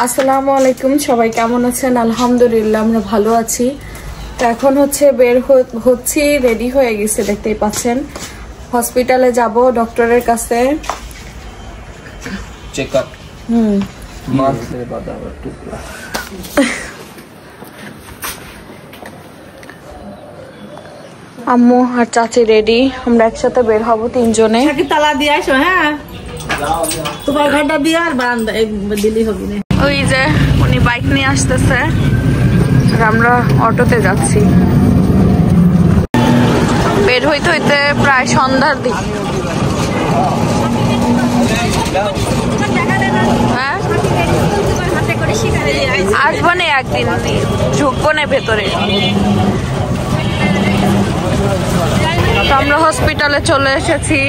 আসসালামু আলাইকুম, সবাই কেমন আছেন? আলহামদুলিল্লাহ আমরা ভালো আছি। তো এখন হচ্ছে বের হচ্ছি, রেডি হয়ে গেছে, দেখতেই পাচ্ছেন। হসপিটালে যাব, ডক্টরের কাছে চেকআপ। আম্মু আর চাচি রেডি, আমরা একসাথে বের হব তিনজনে। তালা দিয়ে আসো, হ্যাঁ তোমার ঘরটা দিয়ে আর বারান্দা দিলেই হবে না। ওই যে উনি বাইক নিয়ে আসতেছে আর আমরা অটোতে যাচ্ছি। বের হইতে হইতে প্রায় সন্ধ্যার দিক। হ্যাঁ আসবো না একদিন, ঢুকবো না ভেতরে। তো আমরা হসপিটালে চলে এসেছি।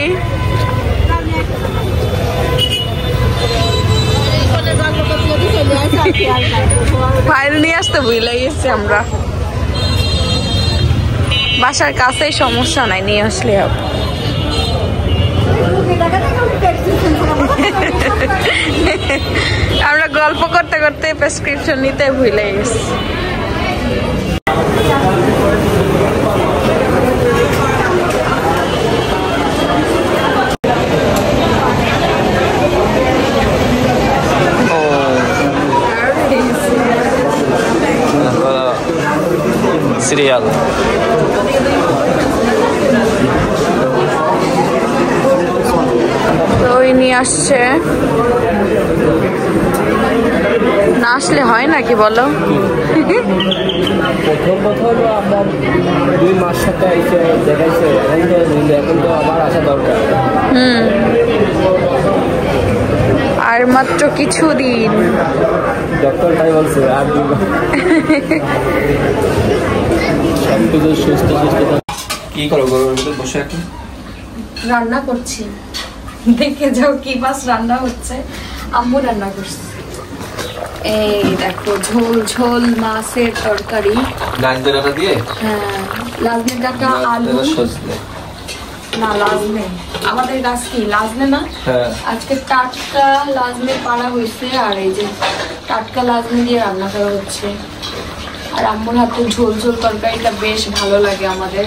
ফাইল নিয়ে আসতে ভুলে গেছি আমরা। বাসার কাছেই, সমস্যা নাই, নিয়ে আসলে হবে। আমরা গল্প করতে করতে প্রেসক্রিপশন নিতে ভুলে গেছি। সিরিয়াল ওই নিয়ে আসছে, না আসলে হয় নাকি বলো? প্রথম আপনার 2 মাস সাথে এসে দেখাইছে, এখন তো আবার আসা দরকার। আর মাত্র কিছুদিন, ডক্টর তাই বলছে, আর 2 মাস সবকিছু সুস্থ সুস্থ। কি করো গরমের ভিতরে বসে? এখন রান্না করছি, দেখে যাও কি মাছ রান্না হচ্ছে। আম্মু রান্না করছে, এই দেখো ঝোল ঝোল মাছের তরকারি। লাজনে ডাটা দিয়ে? হ্যাঁ, লাজনে ডাটা, আলু। না লাজনে, আমাদের গাছ কি লাজনে না? আজকে টাটকা লাজনে পাড়া হয়েছে, আর এই যে টাটকা লাজনে দিয়ে রান্না করা হচ্ছে। আর আম্মুর হাতে ঝোল ঝোল তরকারিটা বেশ ভালো লাগে আমাদের।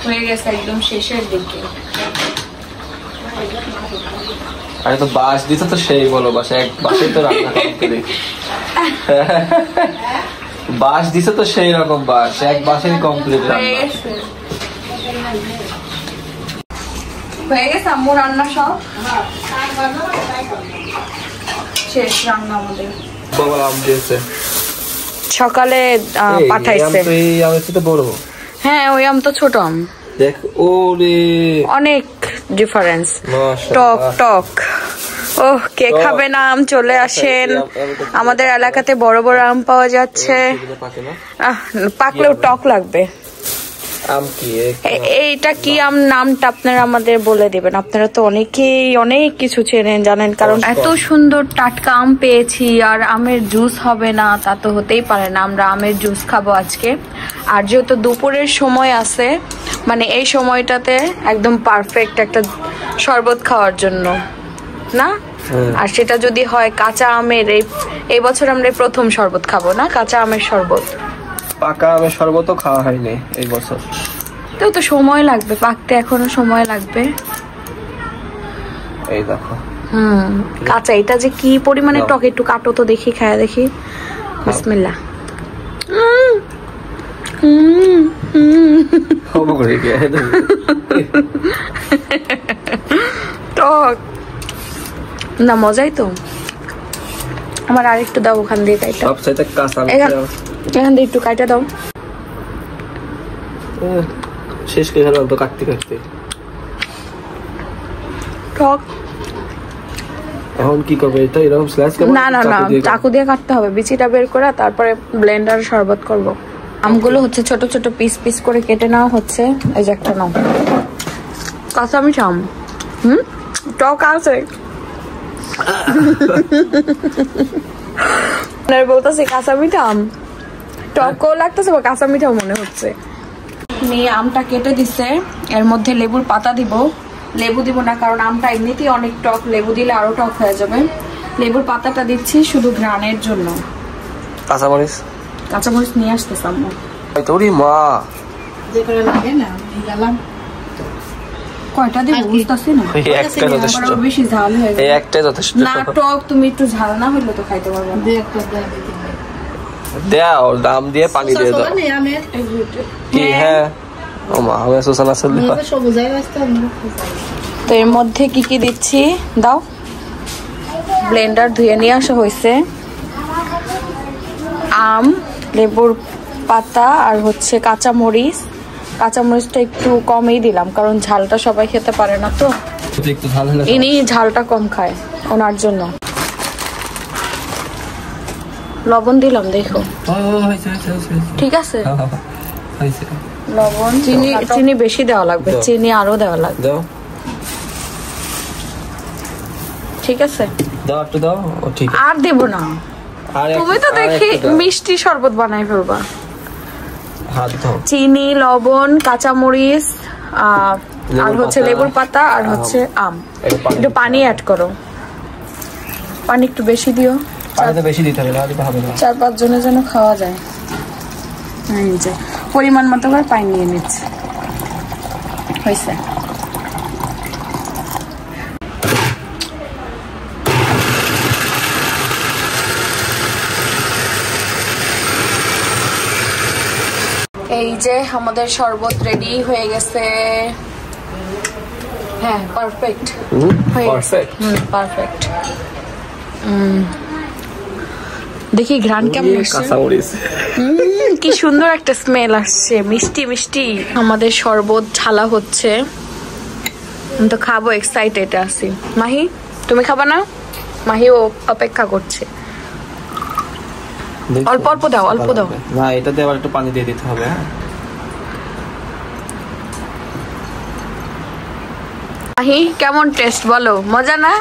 হয়ে গেছে একদম শেষের দিকে। আরে তো বাস দিতে তো সেই বলো, বাসে এক বাসে তো রান্না করতে দেখি। বাস দিছে তো সেই রকম, বাস এক বাসেই কমপ্লিট রান্না। হয়ে গেছে আম্মু রান্না সব শেষ। রান্না আমাদের বাবা আম দিয়েছে সকালে পাঠাইছে। এই আম তো বড়। হ্যাঁ ওই আম তো ছোট আম, দেখ ওরে অনেক ডিফারেন্স। টক টক। ওহ, কে খাবে না আম? চলে আসেন, আমাদের এলাকাতে বড় বড় আম পাওয়া যাচ্ছে। পাকলেও টক লাগবে। এইটা কি আম, নামটা আপনারা আমাদের বলে দিবেন। আপনারা তো অনেকেই অনেক কিছু চেনেন, জানেন, কারণ এত সুন্দর টাটকা আম পেয়েছি। আর আমের জুস হবে না তা তো হতেই পারে না, আমরা আমের জুস খাবো আজকে। আর যেহেতু দুপুরের সময় আছে, মানে এই সময়টাতে একদম পারফেক্ট একটা শরবত খাওয়ার জন্য, না? আর সেটা যদি হয় কাঁচা আমের, এই বছর আমরা প্রথম শরবত খাবো, না কাঁচা আমের শরবত। পাকা আমের শরবতও খাওয়া হয়নি এই বছর। তো সময় লাগবে পাকতে, এখনো সময় লাগবে। এই দেখো কাঁচা, এটা যে কি পরিমাণে টক, একটু কাটো তো দেখি, খায়া দেখি। বিসমিল্লাহ। টক না, মজাই তো। আমার আরেকটু দাও ওখান দিয়ে কাইটা, এখান দিয়ে একটু কাইটা দাও। শেষ করে গেলাম তো কাটতে কাটতে। টক। এখন কি করবে এটা? এরকম স্লাইস করব? না না না, চাকু দিয়ে কাটতে হবে, বিচিটা বের করে তারপরে ব্লেন্ডার শরবত করব। আমগুলো হচ্ছে ছোট ছোট পিস পিস করে কেটে নেওয়া হচ্ছে। এই যে একটা নাও, কাঁচা মিঠা আম। টক আছে বলতেছি, কাঁচা মিঠা আম, টকও লাগতেছে বা কাঁচা মিঠাও মনে হচ্ছে। নিয়ে আমটা কেটে দিছে, এর মধ্যে লেবুর পাতা দিব। লেবু দিব না কারণ আমটা এমনিতেই অনেক টক, লেবু দিলে আরো টক হয়ে যাবে। লেবুর পাতাটা দিচ্ছি শুধু ঘ্রাণের জন্য। কাঁচামরিচ নিয়ে আসতেছে আম্মু। তোরই মা যে করে লাগে না গেলাম কয়টা দিব বুঝতাছি না। একটা যথেষ্ট, বেশি ঝাল হয়ে এই যায় একটাই যথেষ্ট। না টক, তুমি একটু ঝাল না হইলে তো খাইতে পারবে না। দে একটা দাও দাম দিয়ে পানি দিয়ে দাও। কি হ্যাঁ ও মা আমি সুসানা চলে সবুজ হয়ে গেছে। তো এর মধ্যে কি কি দিচ্ছি দাও। ব্লেন্ডার ধুয়ে নিয়ে আসা হয়েছে, আম, লেবুর পাতা আর হচ্ছে কাঁচামরিচ। কাঁচামরিচটা একটু কমই দিলাম কারণ ঝালটা সবাই খেতে পারে না, তো একটু ঝাল হলে ইনি ঝালটা কম খায়, ওনার জন্য লবণ দিলাম। দেখো ঠিক আছে, লবণ চিনি বেশি দেওয়া লাগবে, চিনি আরো দেওয়া লাগবে। ঠিক আছে দাও একটু দাও। ও ঠিক আর দেব না, তুমি তো দেখি মিষ্টি শরবত বানাই ফেলবা। চিনি, লবণ, কাঁচামরিচ আর হচ্ছে লেবুর পাতা আর হচ্ছে আম। একটু পানি অ্যাড করো, পানি একটু বেশি দিও, বেশি দিতে হবে, 4-5 জনের যেন খাওয়া যায়। পরিমাণ মতো করে পানি নিয়ে নিচ্ছে, হয়েছে। এই যে আমাদের শরবত রেডি হয়ে গেছে। হ্যাঁ পারফেক্ট হয়ে গেছে, পারফেক্ট। দেখি ঘ্রাণ কেমন আসছে। কি সুন্দর একটা স্মেল আসছে, মিষ্টি মিষ্টি। আমাদের শরবত ঢালা হচ্ছে, আমি তো খাবো, এক্সাইটেড আছি। মাহি তুমি খাবা না? মাহি ও অপেক্ষা করছে। অল্প অল্প দাও, অল্প দাও না, এটাতে আবার একটু পানি দিয়ে দিতে হবে। মাহি কেমন টেস্ট বলো? মজা না?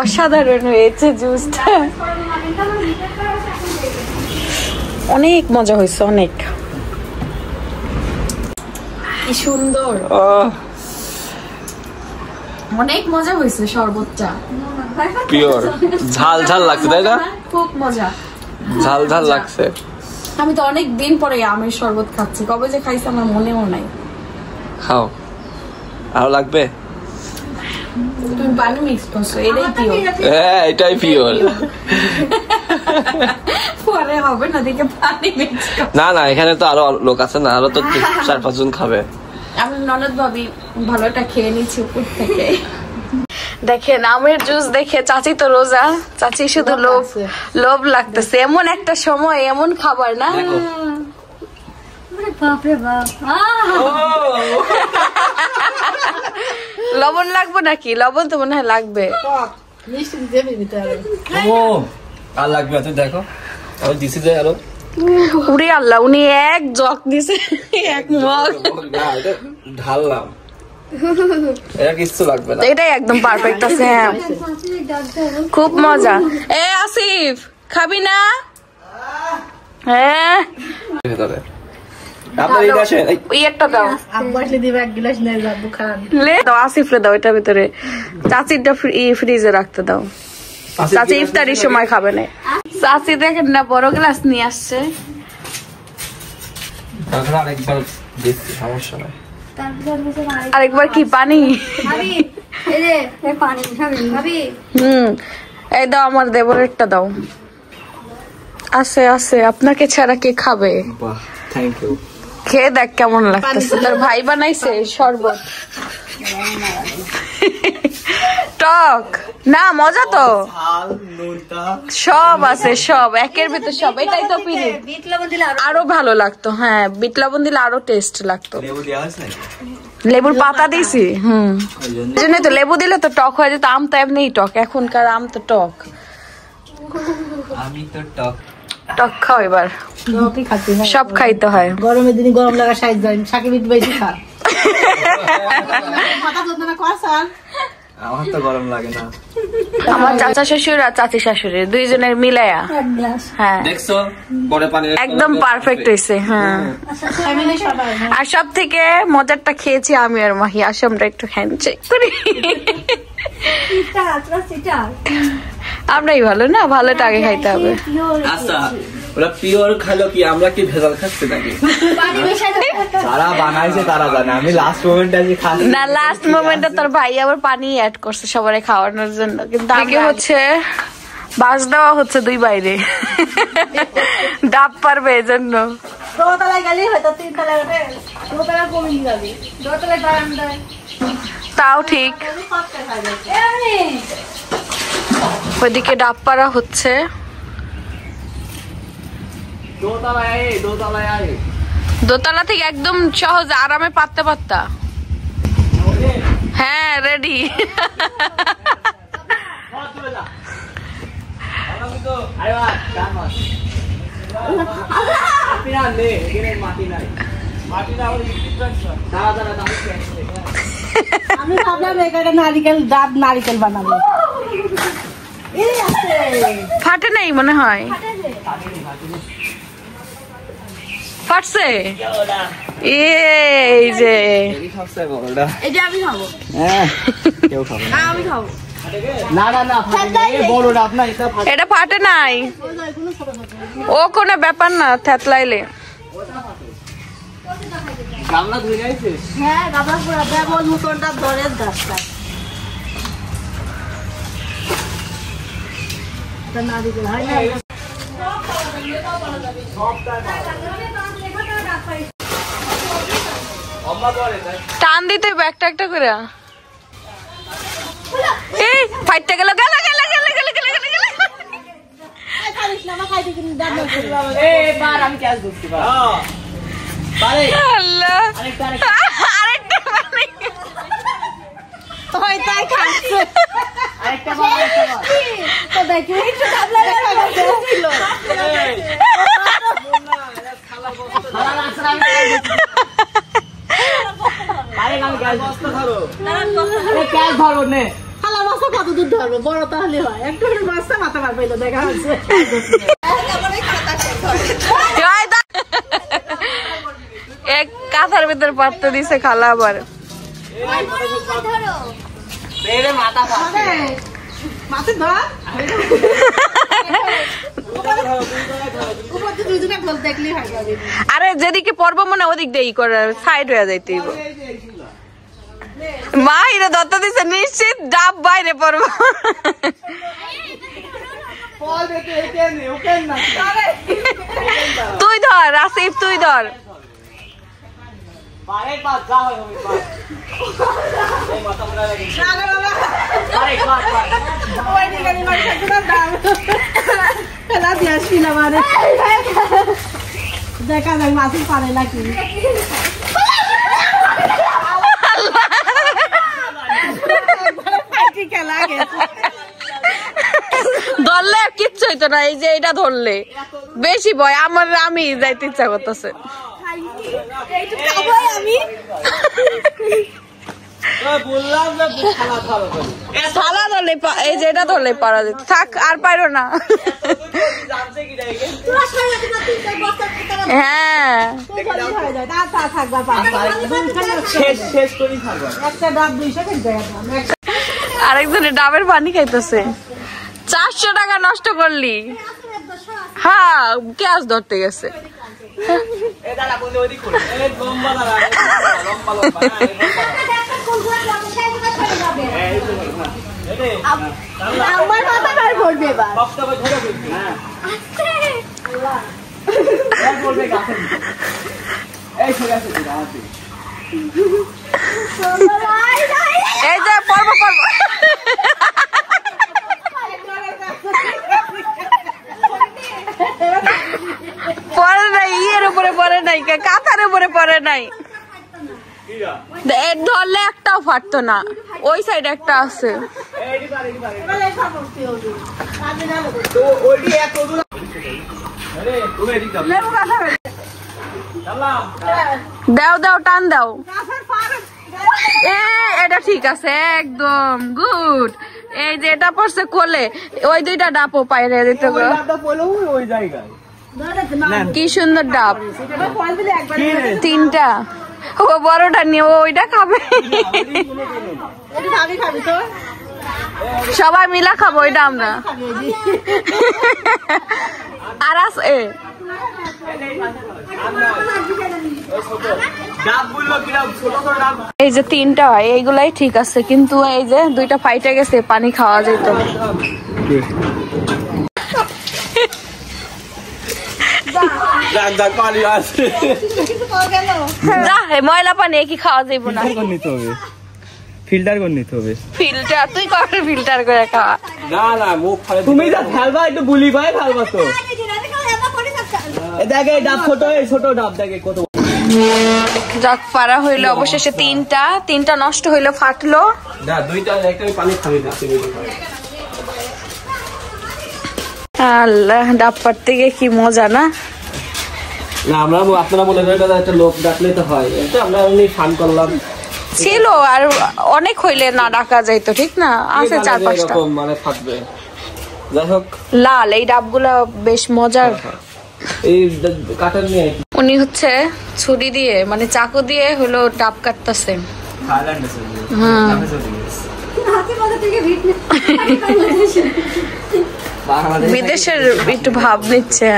অসাধারণ হয়েছে জুসটা, অনেক মজা হয়েছে, অনেক। কি সুন্দর, অনেক মজা হয়েছে শরবতটা। পিওর ঝাল ঝাল লাগছে, তাই না? খুব মজা, ঝাল ঝাল লাগছে। আমি তো অনেক দিন পরে আমের শরবত খাচ্ছি, কবে যে খাইছি আমার মনেও নাই। খাও, আরো লাগবে? তুমি পানি মিক্স করছো, এটাই পিওর। হ্যাঁ এটাই পিওর। পরে হবে না, দেখে পানি মিক্স করো। না না, এখানে তো আরো লোক আছে না, আরো তো 4-5 জন খাবে। আমি ননদ ভাবি ভালোটা খেয়ে নিচ্ছি উপর থেকে। দেখেন আমের জুস দেখে চাচি তো রোজা, চাচি শুধু লোভ লাগতেছে। এমন একটা সময় এমন খাবার না, লবণ লাগবে নাকি? লবণ তো মনে হয় লাগবে। আর লাগবে, তুই দেখো আমি দিছি যে আরো। উরে আল্লাহ, উনি এক জগ দিছে, এক মগ ঢাললাম, এটা কিছু লাগবে না, এটাই একদম পারফেক্ট আছে। হ্যাঁ খুব মজা। এ আসিফ খাবি না? হ্যাঁ ইয়েরটা দাও, দাও আসিফরে দাও, এটার ভিতরে চাচিরটা ফ্রিজে রাখতে দাও। চাচি ইফতারির সময় খাবে না। চাচি দেখেন না বড় গ্লাস নিয়ে আসছে। আরেকবার কি পানি? এই দাও আমার দেবরেরটা দাও। আছে আছে, আপনাকে ছাড়া কে খাবে? খেয়ে দেখ কেমন লাগতেছে। তোর ভাই বানাইছে শরবত, টক না, মজা তো সব আছে, সব একের ভিতর সব। এটাই তো পিড়ি, আরো ভালো লাগতো। হ্যাঁ বিট লবণ দিলে আরো টেস্ট লাগতো। লেবুর পাতা দিছি, জন্যই তো লেবু দিলে তো টক হয়ে যেত। আম তো এমনিই টক, এখনকার আম তো টক। আমি তো টক টক খাও এবার, সব খাইতে হয়। গরমের দিনে গরম লাগা সাইজ যায়, সাকিব বেশি খা। আমার তো গরম লাগে না। আমার চাচা শ্বশুর আর চাচি শাশুড়ি দুইজনের মিলায়া, হ্যাঁ দেখছো পরে পানি একদম পারফেক্ট হয়েছে। হ্যাঁ আর সব থেকে মজারটা খেয়েছি আমি আর মাহি। আসে আমরা একটু হ্যান্ডশেক করি। আমরাই ভালো না, ভালোটা আগে খাইতে হবে। আচ্ছা ওরা পিওর খালো কি আমরা কি ভেজাল খাচ্ছি নাকি? যারা বানাইছে তারা জানে, আমি লাস্ট মোমেন্টে আজকে খাচ্ছি না, লাস্ট মোমেন্টে তোর ভাই আবার পানি অ্যাড করছে সবারে খাওয়ানোর জন্য, কিন্তু আগে হচ্ছে বাস দেওয়া হচ্ছে দুই বাইরে ডাব পারবে এই জন্য। দোতলায় গেলেই হয়তো 3 তলায় ওঠে, দোতলায় কমে যাবে, দোতলায় বারান্দায় তাও ঠিক। ওইদিকে ডাব পাড়া হচ্ছে। দোতলা থেকে একদম সহজ আরামে পাততে পারতা। হ্যাঁ রেডি। আমি ভাবলাম এখানে নারিকেল ডাব নারিকেল বানাবো। ফাটে নাই মনে হয়, ফাটছে এই যে আমি খাবো, আমি খাবো। এটা ফাটে নাই, ও কোনো ব্যাপার না, থেতলাইলে। হ্যাঁ গামলা পুরা বেবল মুতনটা ধরে গাছটা নারিকেল হয় না। টান দিতে একটা একটা করে। এই ফাইটটা গেল গেল গেল গেল গেল গেল গেল গেল। আল্লাহ, আরেকটা মানে ওই তাই খাচ্ছে, আরেকটা তো দেখি একটু কাবলা ছিল কত দূর ধরবো, বড় তাহলে হয়, একটু মাছটা মাথা মার পাইলো দেখা হচ্ছে। এক কাঁথার ভিতর পাততে দিছে খালা আবার। আরে যেদিকে পর্ব মনে ওদিক দিয়ে ই করে সাইড হয়ে যাইতে মা এটা দত্ত দিছে, নিশ্চিত ডাব বাইরে পড়বো। তুই ধর আসিফ, তুই ধর। দেখা যাক মাছ পারে নাকি। ধরলে আর কিচ্ছু হইতো না, এই যে এটা ধরলে বেশি ভয় আমার, আমি যাইতে ইচ্ছা করতেছে। থালা ধরলে এই যে এটা ধরলে পারা যেত, থাক আর পারো না। হ্যাঁ আরেকজনে ডাবের পানি খাইতেছে। 400 টাকা নষ্ট করলি। হ্যাঁ গ্যাস ধরতে গেছে। আমার মাথা কার পড়বে এবার। এই যে পর্ব পর্ব পরে নাই, ইয়ের উপরে পরে নাই, কাঁথার উপরে পরে নাই। ধরলে একটাও ফাটতো না, ওই সাইড একটা আছে। দাও দাও টান দাও। এটা ঠিক আছে একদম গুড। এই যে এটা পড়ছে কোলে, ওই দুইটা ডাবও পাইরে দিতে কি সুন্দর ডাব, 3টা। ও বড়টা নিয়ে ওইটা খাবে। সবাই মিলা খাবো এটা আমরা। আর আছে এই যে 3টা হয় এইগুলাই ঠিক আছে, কিন্তু এই যে 2টা ফাইটে গেছে, পানি খাওয়া যেত। ময়লা পানি কি খাওয়া যাইব না, ফিল্টার করে নিতে হবে। ফিল্টার তুই কবে ফিল্টার করে খাওয়া? না না মুখ ফালে তুমি যা ফেলবা একটু বুলি ভাই ফেলবা তো। দেখে ডাব ছোট, এই ছোট ডাব দেখে কত। যাক পারা হইলো অবশেষে 3টা নষ্ট হইলো, ফাটলো না 2টা একটা পানি খাবি দিচ্ছি। আল্লাহ ডাব পাড়তে গিয়ে কি মজা না। না আমরা আপনারা বলে একটা লোক ডাকলে তো হয়, এটা আমরা এমনি ফান করলাম ছিল। আর অনেক হইলে না ডাকা যাইতো, ঠিক না? আছে 4-5টা মানে ফাটবে। যাই হোক লাল এই ডাবগুলা বেশ মজার। এই কাটার নিয়ে উনি হচ্ছে ছুরি দিয়ে মানে চাকু দিয়ে হলো ডাব কাটতেছে। বিদেশের একটু ভাব নিচ্ছে।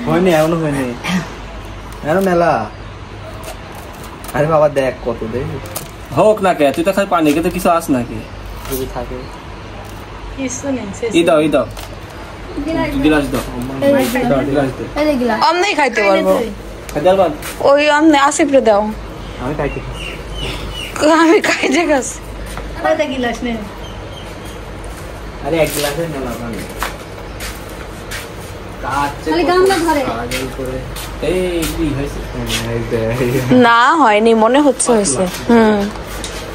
হয়নি এখনো হয়নি, এখনো মেলা। আরে বাবা দেখ কত দেখ হোক না কে, তুই তো খালি পানি খেতে কিছু আস নাকি যদি থাকে। ই দাও গিলাস দাও, আমনেই খাইতে পারবো। ওই আমনে আসিফরে দাও। আমি খাইতে খাচ্ছি। গিলাস নে। আরে এক গ্লাসে মেলা পানি না হয়নি মনে হচ্ছে হয়েছে।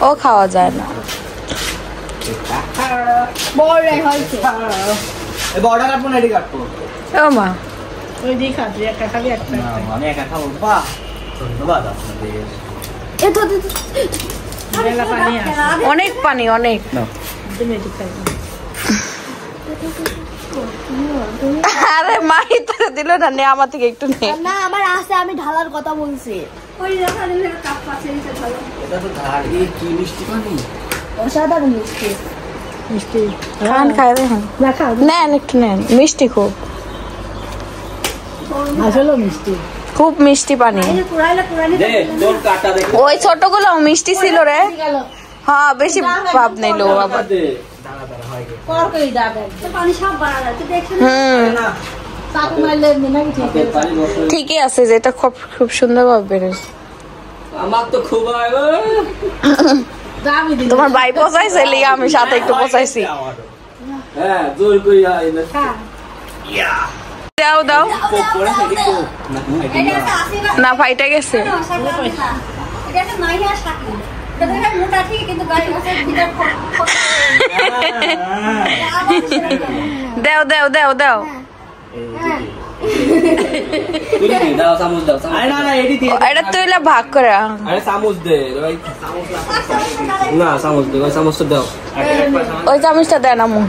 ও খাওয়া যায় না। ও মা অনেক পানি অনেক। আরে মাই তোরে দিল না, নে আমার থেকে একটু নে। না আমার আছে, আমি ঢালার কথা বলছি। অসাধারণ মিষ্টি। মিষ্টি খান খাই দেখেন, নেন একটু নেন। মিষ্টি খুব, আসলে মিষ্টি, খুব মিষ্টি পানি। ওই ছোটগুলো মিষ্টি ছিল রে। হ্যাঁ বেশি ভাব নিলো আবার। ঠিকই আছে, যেটা খুব সুন্দর ভাবে বেরোছে। আমার তো খুব তোমার ভাই পচাইছে, লিগে আমি সাথে একটু পচাইছি। হ্যাঁ জোর করি দাও দাও না, ফাইটা গেছে। দাও দাও দাও দাও। এটা তুইলা ভাগ করে। আরে চামচ দে না, চামচ দে, চামচটা দাও। ওই চামচটা দেন আমু।